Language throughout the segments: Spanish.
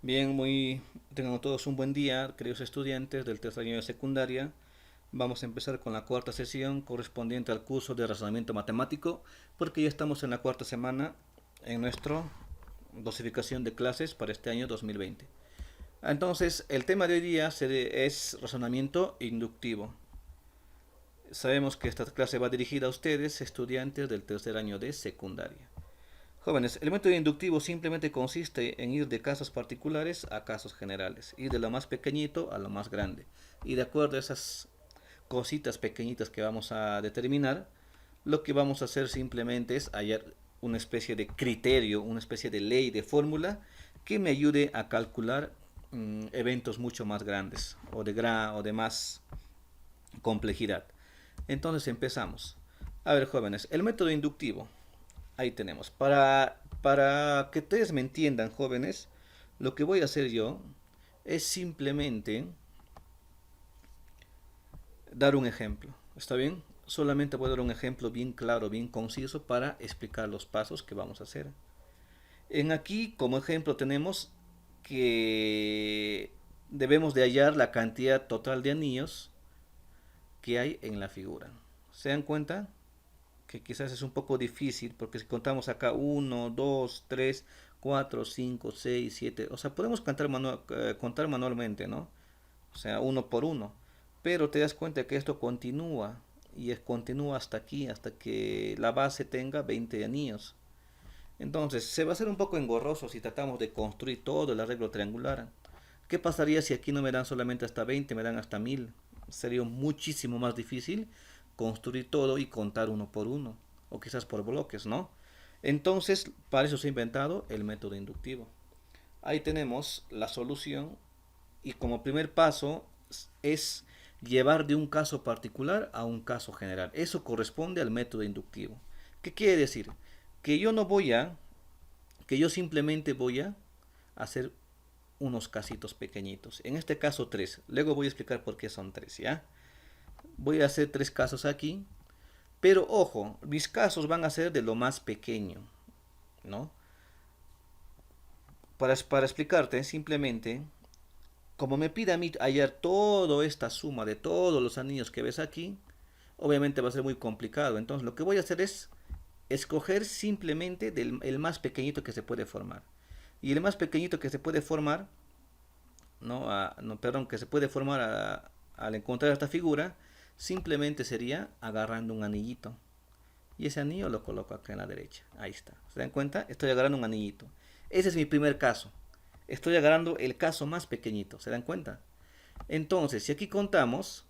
Bien, tengan todos un buen día, queridos estudiantes del tercer año de secundaria. Vamos a empezar con la cuarta sesión correspondiente al curso de razonamiento matemático, porque ya estamos en la cuarta semana en nuestra dosificación de clases para este año 2020. Entonces, el tema de hoy día es razonamiento inductivo. Sabemos que esta clase va dirigida a ustedes, estudiantes del tercer año de secundaria. Jóvenes, el método inductivo simplemente consiste en ir de casos particulares a casos generales, ir de lo más pequeñito a lo más grande. Y de acuerdo a esas cositas pequeñitas que vamos a determinar, lo que vamos a hacer simplemente es hallar una especie de criterio, una especie de ley, de fórmula que me ayude a calcular eventos mucho más grandes o de más complejidad. Entonces empezamos. A ver, jóvenes, el método inductivo. Ahí tenemos. Para que ustedes me entiendan, jóvenes, lo que voy a hacer yo es simplemente dar un ejemplo. ¿Está bien? Solamente voy a dar un ejemplo bien claro, bien conciso para explicar los pasos que vamos a hacer. En aquí, como ejemplo, tenemos que debemos de hallar la cantidad total de anillos que hay en la figura. ¿Se dan cuenta? Que quizás es un poco difícil, porque si contamos acá uno 2 3 4 5 6 7, o sea, podemos contar manualmente, ¿no? O sea, uno por uno. Pero te das cuenta que esto continúa y continúa hasta aquí, hasta que la base tenga 20 anillos. Entonces, se va a hacer un poco engorroso si tratamos de construir todo el arreglo triangular. ¿Qué pasaría si aquí no me dan solamente hasta 20, me dan hasta 1000? Sería muchísimo más difícil construir todo y contar uno por uno, o quizás por bloques, ¿no? Entonces, para eso se ha inventado el método inductivo. Ahí tenemos la solución y como primer paso es llevar de un caso particular a un caso general. Eso corresponde al método inductivo. ¿Qué quiere decir? Que yo no voy a, que yo simplemente voy a hacer unos casitos pequeñitos. En este caso tres. Luego voy a explicar por qué son tres, ¿ya? Voy a hacer tres casos aquí. Pero ojo, mis casos van a ser de lo más pequeño, ¿no? Para explicarte, simplemente, como me pide a mí hallar toda esta suma de todos los anillos que ves aquí, obviamente va a ser muy complicado. Entonces lo que voy a hacer es escoger simplemente el más pequeñito que se puede formar. Y el más pequeñito que se puede formar, no, perdón, que se puede formar al encontrar esta figura, simplemente sería agarrando un anillito. Y ese anillo lo coloco acá en la derecha. Ahí está. ¿Se dan cuenta? Estoy agarrando un anillito. Ese es mi primer caso. Estoy agarrando el caso más pequeñito. ¿Se dan cuenta? Entonces, si aquí contamos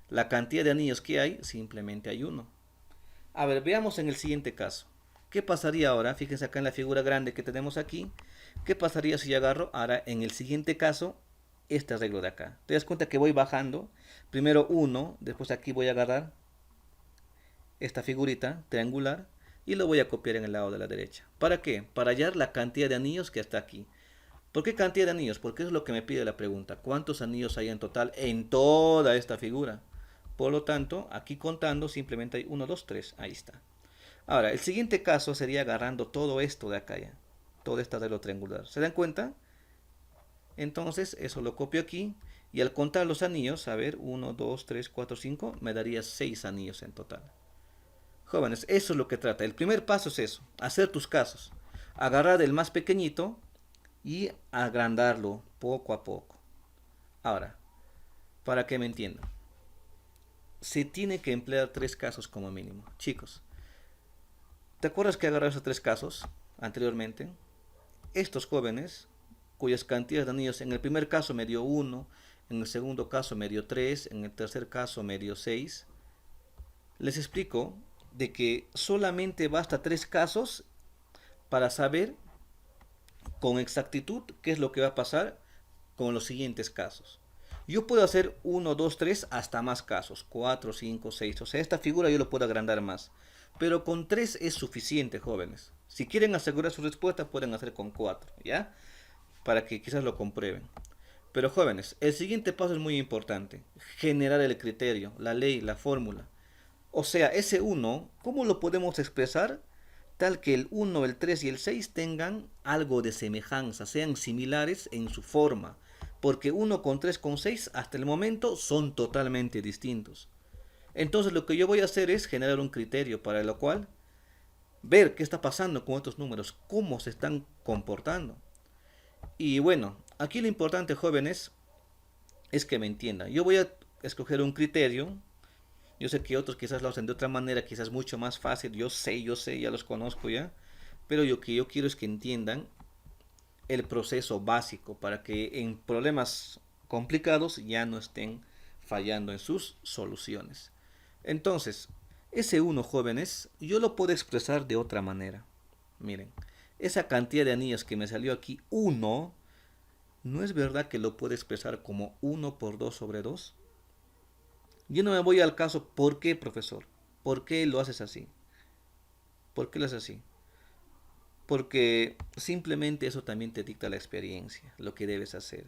la cantidad de anillos que hay, simplemente hay uno. A ver, veamos en el siguiente caso. ¿Qué pasaría ahora? Fíjense acá en la figura grande que tenemos aquí. ¿Qué pasaría si yo agarro ahora en el siguiente caso este arreglo de acá? ¿Te das cuenta que voy bajando? Primero uno, después aquí voy a agarrar esta figurita triangular y lo voy a copiar en el lado de la derecha. ¿Para qué? Para hallar la cantidad de anillos que está aquí. ¿Por qué cantidad de anillos? Porque eso es lo que me pide la pregunta. ¿Cuántos anillos hay en total en toda esta figura? Por lo tanto, aquí contando simplemente hay uno 2 3. Ahí está. Ahora, el siguiente caso sería agarrando todo esto de acá ya. Todo este arreglo triangular. ¿Se dan cuenta? Entonces, eso lo copio aquí. Y al contar los anillos, a ver, uno 2 3 4 5, me daría 6 anillos en total. Jóvenes, eso es lo que trata. El primer paso es eso, hacer tus casos. Agarrar el más pequeñito y agrandarlo poco a poco. Ahora, para que me entiendan, se tiene que emplear tres casos como mínimo. Chicos, ¿te acuerdas que agarré esos tres casos anteriormente? Estos jóvenes, cuyas cantidades de anillos en el primer caso me dio uno, en el segundo caso me dio 3, en el tercer caso me dio 6, les explico de que solamente basta tres casos para saber con exactitud qué es lo que va a pasar con los siguientes casos. Yo puedo hacer uno 2 3 hasta más casos, 4 5 6. O sea, esta figura yo lo puedo agrandar más. Pero con 3 es suficiente, jóvenes. Si quieren asegurar su respuesta, pueden hacer con 4, ¿ya? Para que quizás lo comprueben. Pero jóvenes, el siguiente paso es muy importante. Generar el criterio, la ley, la fórmula. O sea, ese uno, ¿cómo lo podemos expresar? tal que el 1, el 3 y el 6 tengan algo de semejanza, sean similares en su forma, porque 1 con 3 con 6 hasta el momento son totalmente distintos. Entonces lo que yo voy a hacer es generar un criterio para lo cual ver qué está pasando con estos números, cómo se están comportando. Y bueno, aquí lo importante, jóvenes, es que me entiendan. Yo voy a escoger un criterio. Yo sé que otros quizás lo hacen de otra manera, quizás mucho más fácil. Yo sé, ya los conozco ya. Pero lo que yo quiero es que entiendan el proceso básico para que en problemas complicados ya no estén fallando en sus soluciones. Entonces, ese uno, jóvenes, yo lo puedo expresar de otra manera. Miren, esa cantidad de anillos que me salió aquí, uno, ¿no es verdad que lo puedo expresar como uno por 2 sobre 2? Yo no me voy al caso, ¿por qué, profesor? ¿Por qué lo haces así? ¿Por qué lo haces así? Porque simplemente eso también te dicta la experiencia, lo que debes hacer.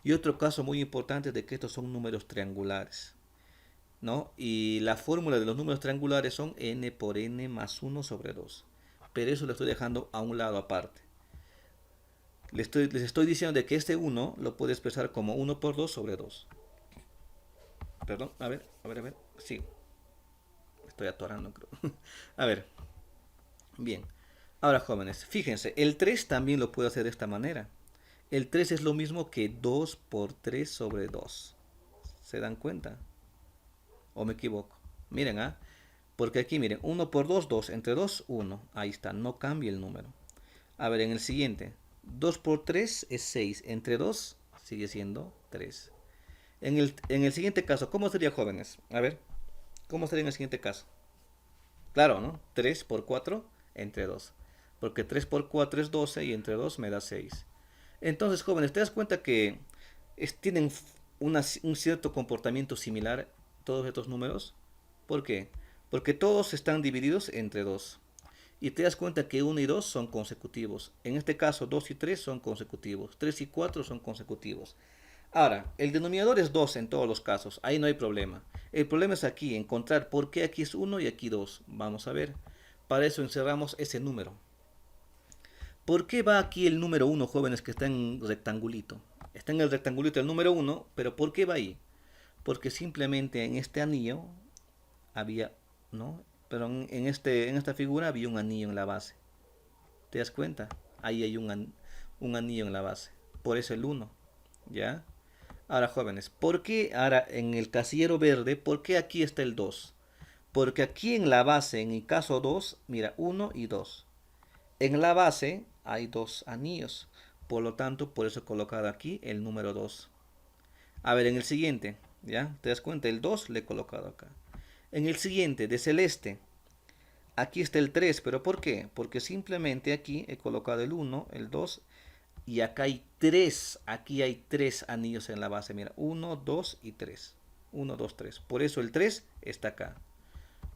Y otro caso muy importante es de que estos son números triangulares, ¿no? Y la fórmula de los números triangulares son n por n más 1 sobre 2. Pero eso lo estoy dejando a un lado aparte. Les estoy diciendo de que este uno lo puedo expresar como uno por 2 sobre 2. Perdón, a ver. Sí, estoy atorando, creo. A ver, bien. Ahora, jóvenes, fíjense, el 3 también lo puedo hacer de esta manera. El 3 es lo mismo que 2 por 3 sobre 2. ¿Se dan cuenta? ¿O me equivoco? Miren, ¿ah? Porque aquí, miren, 1 por 2, 2. Entre 2, 1. Ahí está, no cambia el número. A ver, en el siguiente. 2 por 3 es 6. Entre 2 sigue siendo 3. En el siguiente caso, ¿cómo sería, jóvenes? A ver, ¿cómo sería en el siguiente caso? Claro, ¿no? 3 por 4 entre 2. Porque 3 por 4 es 12 y entre 2 me da 6. Entonces, jóvenes, ¿te das cuenta que tienen un cierto comportamiento similar todos estos números? ¿Por qué? Porque todos están divididos entre 2. Y te das cuenta que 1 y 2 son consecutivos. En este caso, 2 y 3 son consecutivos. 3 y 4 son consecutivos. Ahora, el denominador es 2 en todos los casos. Ahí no hay problema. El problema es aquí, encontrar por qué aquí es 1 y aquí 2. Vamos a ver. Para eso encerramos ese número. ¿Por qué va aquí el número 1, jóvenes, que está en rectangulito? Está en el rectangulito el número 1, pero ¿por qué va ahí? Porque simplemente en este anillo había, ¿no? Pero en esta figura había un anillo en la base. ¿Te das cuenta? Ahí hay un anillo en la base. Por eso el 1, ¿ya? Ahora, jóvenes, ¿por qué ahora en el casillero verde, por qué aquí está el 2? Porque aquí en la base, en el caso 2, mira, 1 y 2. En la base hay dos anillos. Por lo tanto, por eso he colocado aquí el número 2. A ver, en el siguiente, ¿ya? ¿Te das cuenta? El 2 le he colocado acá. En el siguiente, de celeste, aquí está el 3, pero ¿por qué? Porque simplemente aquí he colocado el 1, el 2, y acá hay 3. Aquí hay 3 anillos en la base. Mira, 1, 2 y 3. 1, 2, 3. Por eso el 3 está acá.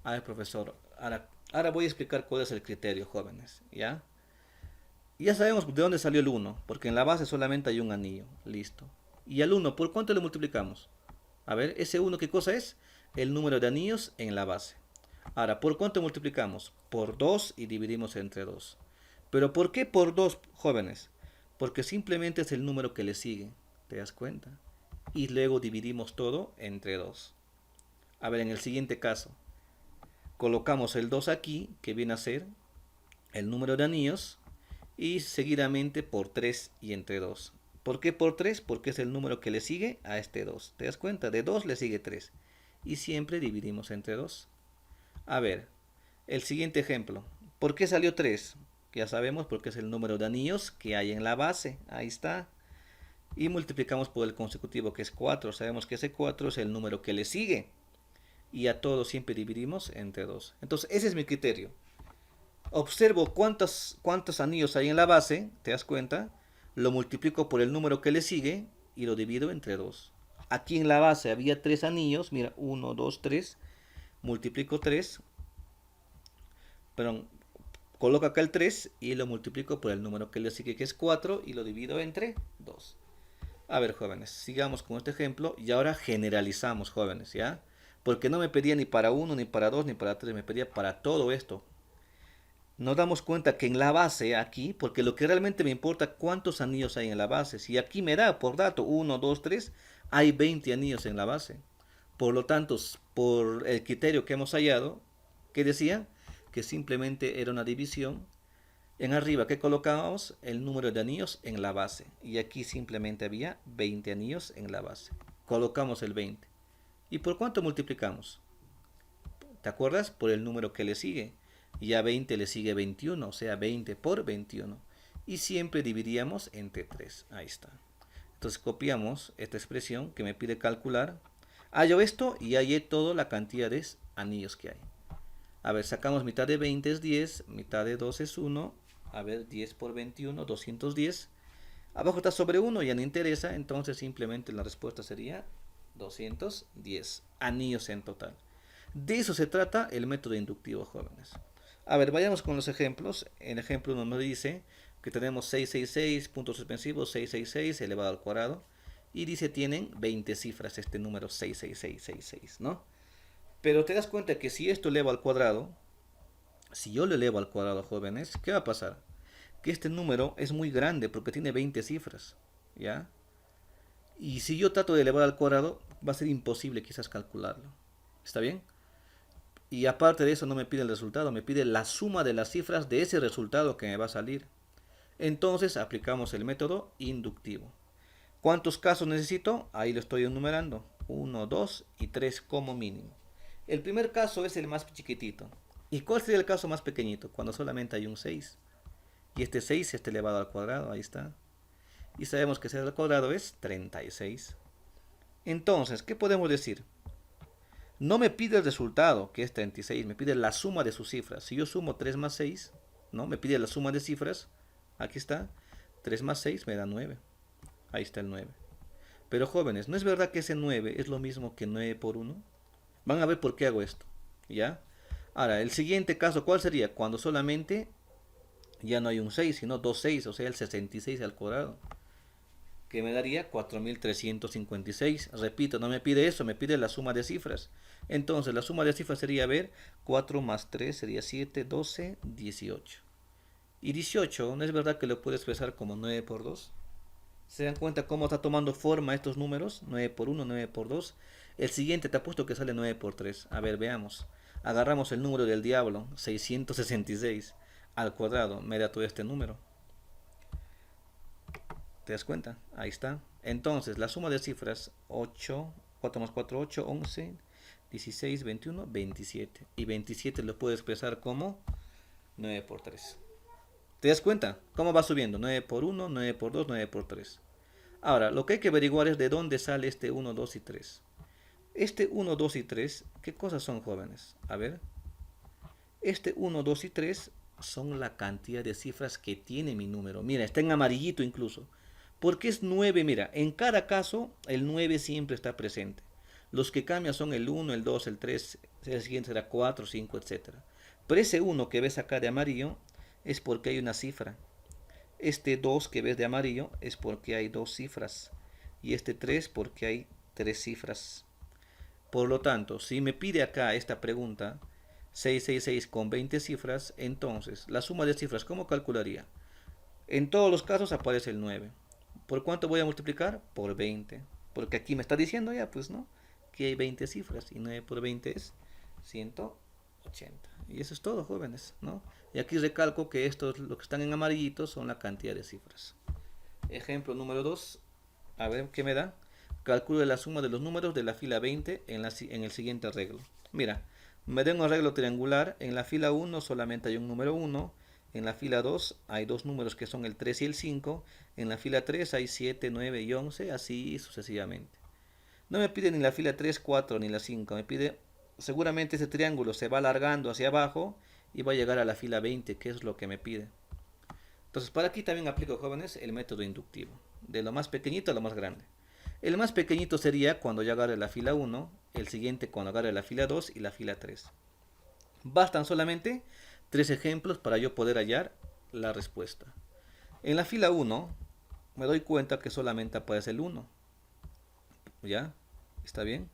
A ver, profesor, ahora voy a explicar cuál es el criterio, jóvenes, ¿ya? Ya sabemos de dónde salió el 1, porque en la base solamente hay un anillo. Listo. Y al 1, ¿por cuánto le multiplicamos? A ver, ese 1, ¿qué cosa es? El número de anillos en la base. Ahora, ¿por cuánto multiplicamos? Por 2 y dividimos entre 2. ¿Pero por qué por 2, jóvenes? Porque simplemente es el número que le sigue. ¿Te das cuenta? Y luego dividimos todo entre 2. A ver, en el siguiente caso, colocamos el 2 aquí, que viene a ser el número de anillos, y seguidamente por 3 y entre 2. ¿Por qué por 3? Porque es el número que le sigue a este 2. ¿Te das cuenta? De 2 le sigue 3. Y siempre dividimos entre 2. A ver, el siguiente ejemplo. ¿Por qué salió 3? Ya sabemos porque es el número de anillos que hay en la base. Ahí está. Y multiplicamos por el consecutivo que es 4. Sabemos que ese 4 es el número que le sigue. Y a todos siempre dividimos entre 2. Entonces ese es mi criterio. Observo cuántos anillos hay en la base, ¿te das cuenta? Lo multiplico por el número que le sigue y lo divido entre 2. Aquí en la base había 3 anillos, mira, 1, 2, 3. Multiplico 3, perdón, coloco acá el 3 y lo multiplico por el número que le sigue, que es 4, y lo divido entre 2. A ver, jóvenes, sigamos con este ejemplo y ahora generalizamos, jóvenes, ¿ya? Porque no me pedía ni para 1, ni para 2, ni para 3, me pedía para todo esto. nos damos cuenta que en la base aquí, porque lo que realmente me importa cuántos anillos hay en la base, si aquí me da por dato 1, 2, 3, hay 20 anillos en la base. Por lo tanto, por el criterio que hemos hallado, que decía que simplemente era una división, en arriba que colocábamos el número de anillos en la base. Y aquí simplemente había 20 anillos en la base. Colocamos el 20. ¿Y por cuánto multiplicamos? ¿Te acuerdas? Por el número que le sigue. Y a 20 le sigue 21, o sea 20 por 21. Y siempre dividíamos entre 3. Ahí está. Entonces copiamos esta expresión que me pide calcular. Hallo esto y hallé toda la cantidad de anillos que hay. A ver, sacamos mitad de 20 es 10, mitad de 2 es 1. A ver, 10 por 21, 210. Abajo está sobre 1, ya no interesa, entonces simplemente la respuesta sería 210 anillos en total. De eso se trata el método inductivo, jóvenes. A ver, vayamos con los ejemplos. En ejemplo 1 nos dice que tenemos 666, puntos suspensivos, 666 elevado al cuadrado. Y dice tienen 20 cifras este número 66666, ¿no? Pero te das cuenta que si esto elevo al cuadrado, si yo lo elevo al cuadrado, jóvenes, ¿qué va a pasar? Que este número es muy grande porque tiene 20 cifras, ¿ya? Y si yo trato de elevar al cuadrado, va a ser imposible quizás calcularlo. ¿Está bien? Y aparte de eso no me pide el resultado, me pide la suma de las cifras de ese resultado que me va a salir. Entonces aplicamos el método inductivo. ¿Cuántos casos necesito? Ahí lo estoy enumerando. 1, 2 y 3 como mínimo. El primer caso es el más chiquitito. ¿Y cuál sería el caso más pequeñito? Cuando solamente hay un 6. Y este 6 está elevado al cuadrado, ahí está. Y sabemos que 6 al cuadrado es 36. Entonces, ¿qué podemos decir? No me pide el resultado, que es 36, me pide la suma de sus cifras. Si yo sumo 3 más 6, ¿no? Me pide la suma de cifras. Aquí está. 3 más 6 me da 9. Ahí está el 9. Pero jóvenes, ¿no es verdad que ese 9 es lo mismo que 9 por 1? Van a ver por qué hago esto. ¿Ya? Ahora, el siguiente caso, ¿cuál sería? Cuando solamente ya no hay un 6, sino dos 6, o sea, el 66 al cuadrado, que me daría 4356. Repito, no me pide eso, me pide la suma de cifras. Entonces, la suma de cifras sería, a ver, 4 más 3 sería 7, 12, 18. Y 18, ¿no es verdad que lo puedo expresar como 9 por 2? ¿Se dan cuenta cómo está tomando forma estos números? 9 por 1, 9 por 2. El siguiente te apuesto que sale 9 por 3. A ver, veamos. Agarramos el número del diablo, 666, al cuadrado. Me da todo este número. ¿Te das cuenta? Ahí está. Entonces, la suma de cifras, 8, 4 más 4, 8, 11, 16, 21, 27. Y 27 lo puedo expresar como 9 por 3. ¿Te das cuenta? ¿Cómo va subiendo? 9 por 1, 9 por 2, 9 por 3. Ahora, lo que hay que averiguar es de dónde sale este 1, 2 y 3. Este 1, 2 y 3, ¿qué cosas son, jóvenes? A ver. Este 1, 2 y 3 son la cantidad de cifras que tiene mi número. Mira, está en amarillito incluso. Porque es 9, mira, en cada caso el 9 siempre está presente. Los que cambian son el 1, el 2, el 3, el siguiente será 4, 5, etcétera. Pero ese 1 que ves acá de amarillo es porque hay una cifra. Este 2 que ves de amarillo es porque hay dos cifras. Y este 3 porque hay tres cifras. Por lo tanto, si me pide acá esta pregunta, 666 con 20 cifras, entonces la suma de cifras, ¿cómo calcularía? En todos los casos aparece el 9. ¿Por cuánto voy a multiplicar? Por 20. Porque aquí me está diciendo ya, pues, ¿no? Que hay 20 cifras y 9 por 20 es 180. Y eso es todo, jóvenes, ¿no? Y aquí recalco que estos, los que están en amarillito, son la cantidad de cifras. Ejemplo número 2. A ver, ¿qué me da? Calcule la suma de los números de la fila 20 en el siguiente arreglo. Mira, me da un arreglo triangular. En la fila 1 solamente hay un número 1. En la fila 2 hay dos números que son el 3 y el 5. En la fila 3 hay 7, 9 y 11, así sucesivamente. No me pide ni la fila 3, 4 ni la 5. Me pide, seguramente ese triángulo se va alargando hacia abajo y va a llegar a la fila 20, que es lo que me pide. Entonces, para aquí también aplico, jóvenes, el método inductivo. De lo más pequeñito a lo más grande. El más pequeñito sería cuando yo agarre la fila 1, el siguiente cuando agarre la fila 2 y la fila 3. Bastan solamente tres ejemplos para yo poder hallar la respuesta. En la fila 1 me doy cuenta que solamente aparece el 1. ¿Ya? ¿Está bien?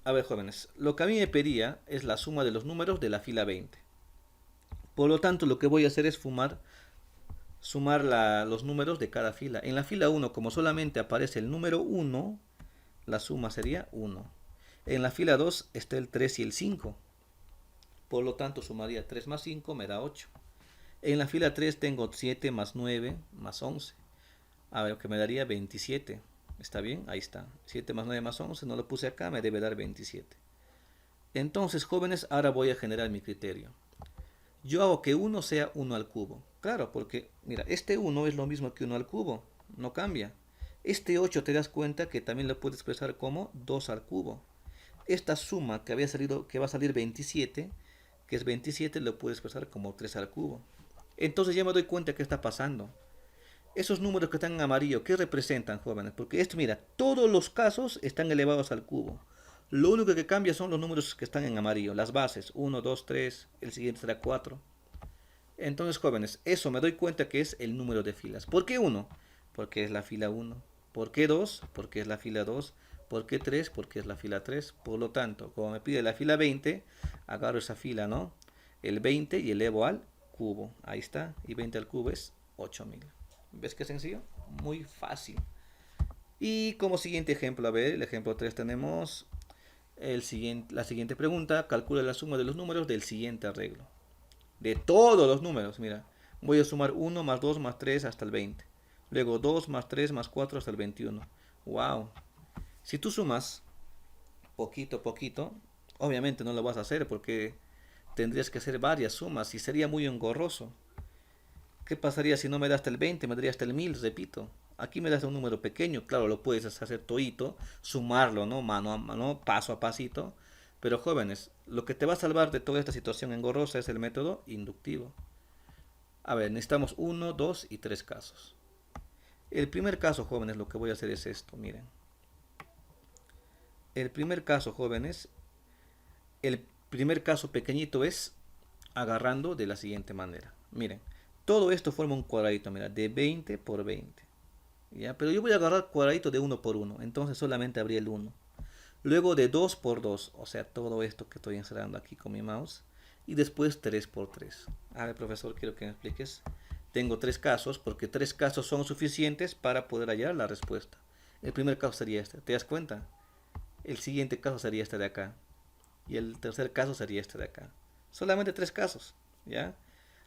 A ver, jóvenes, lo que a mí me pedía es la suma de los números de la fila 20. Por lo tanto, lo que voy a hacer es sumar los números de cada fila. En la fila uno, como solamente aparece el número uno, la suma sería uno. En la fila 2 está el 3 y el 5. Por lo tanto, sumaría 3 más 5 me da 8. En la fila 3 tengo 7 más 9 más 11. A ver, que me daría 27. ¿Está bien? Ahí está. 7 más 9 más 11, no lo puse acá, me debe dar 27. Entonces, jóvenes, ahora voy a generar mi criterio. Yo hago que 1 sea 1 al cubo. Claro, porque, mira, este 1 es lo mismo que 1 al cubo. No cambia. Este 8 te das cuenta que también lo puedes expresar como 2 al cubo. Esta suma que había salido, que va a salir 27, que es 27, lo puedes expresar como 3 al cubo. Entonces ya me doy cuenta que está pasando. Esos números que están en amarillo, ¿qué representan, jóvenes? Porque esto, mira, todos los casos están elevados al cubo. Lo único que cambia son los números que están en amarillo, las bases, 1, 2, 3, el siguiente será 4. Entonces, jóvenes, eso me doy cuenta que es el número de filas. ¿Por qué 1? Porque es la fila 1. ¿Por qué 2? Porque es la fila 2. ¿Por qué 3? Porque es la fila 3. Por lo tanto, como me pide la fila 20, agarro esa fila, ¿no? El 20 y elevo al cubo. Ahí está. Y 20 al cubo es 8000. ¿Ves qué sencillo? Muy fácil. Y como siguiente ejemplo, a ver, el ejemplo 3 tenemos la siguiente pregunta. Calcula la suma de los números del siguiente arreglo. De todos los números, mira. Voy a sumar 1 más 2 más 3 hasta el 20. Luego 2 más 3 más 4 hasta el 21. Wow. Si tú sumas poquito a poquito, obviamente no lo vas a hacer porque tendrías que hacer varias sumas y sería muy engorroso. ¿Qué pasaría si no me das hasta el 20? Me daría hasta el 1000, repito. Aquí me das un número pequeño, claro, lo puedes hacer todito, sumarlo, ¿no? Mano a mano, paso a pasito. Pero jóvenes, lo que te va a salvar de toda esta situación engorrosa es el método inductivo. A ver, necesitamos 1, 2 y 3 casos. El primer caso, jóvenes, lo que voy a hacer es esto, miren. El primer caso, jóvenes, el primer caso pequeñito es agarrando de la siguiente manera. Miren, todo esto forma un cuadradito, mira, de 20 por 20. ¿Ya? Pero yo voy a agarrar cuadradito de 1 por 1, entonces solamente habría el 1. Luego de 2 por 2, o sea, todo esto que estoy encerrando aquí con mi mouse. Y después 3 por 3. A ver, profesor, quiero que me expliques. Tengo 3 casos, porque 3 casos son suficientes para poder hallar la respuesta. El primer caso sería este, ¿te das cuenta? El siguiente caso sería este de acá. Y el tercer caso sería este de acá. Solamente 3 casos, ¿ya?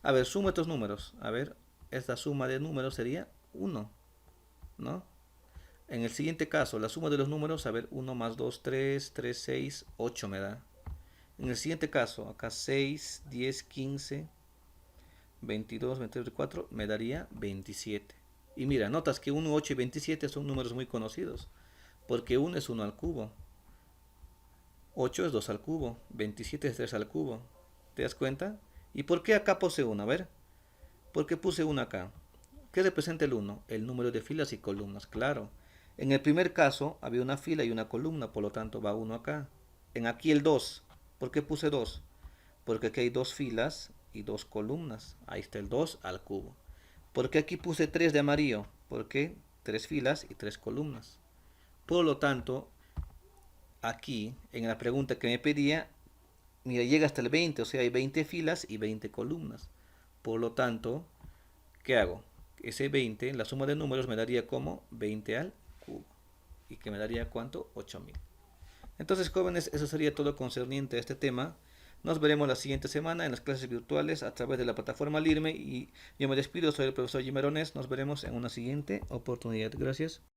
A ver, suma estos números. A ver, esta suma de números sería 1, ¿no? En el siguiente caso, la suma de los números, a ver, 1 más 2, 3, 3, 6, 8 me da. En el siguiente caso, acá 6, 10, 15, 22, 23, 24, me daría 27. Y mira, notas que 1, 8 y 27 son números muy conocidos, porque 1 es 1 al cubo, 8 es 2 al cubo, 27 es 3 al cubo. ¿Te das cuenta? ¿Y por qué acá puse 1? A ver, ¿por qué puse 1 acá? ¿Qué representa el 1? El número de filas y columnas, claro. En el primer caso había una fila y una columna, por lo tanto va 1 acá. En aquí el 2. ¿Por qué puse 2? Porque aquí hay 2 filas y 2 columnas. Ahí está el 2 al cubo. ¿Por qué aquí puse 3 de amarillo? Porque 3 filas y 3 columnas. Por lo tanto, aquí en la pregunta que me pedía, mira, llega hasta el 20, o sea, hay 20 filas y 20 columnas. Por lo tanto, ¿qué hago? Ese 20, la suma de números me daría como 20 al cubo. ¿Y que me daría cuánto? 8000. Entonces, jóvenes, eso sería todo concerniente a este tema. Nos veremos la siguiente semana en las clases virtuales a través de la plataforma Lirme y yo me despido, soy el profesor Jiménez. Nos veremos en una siguiente oportunidad. Gracias.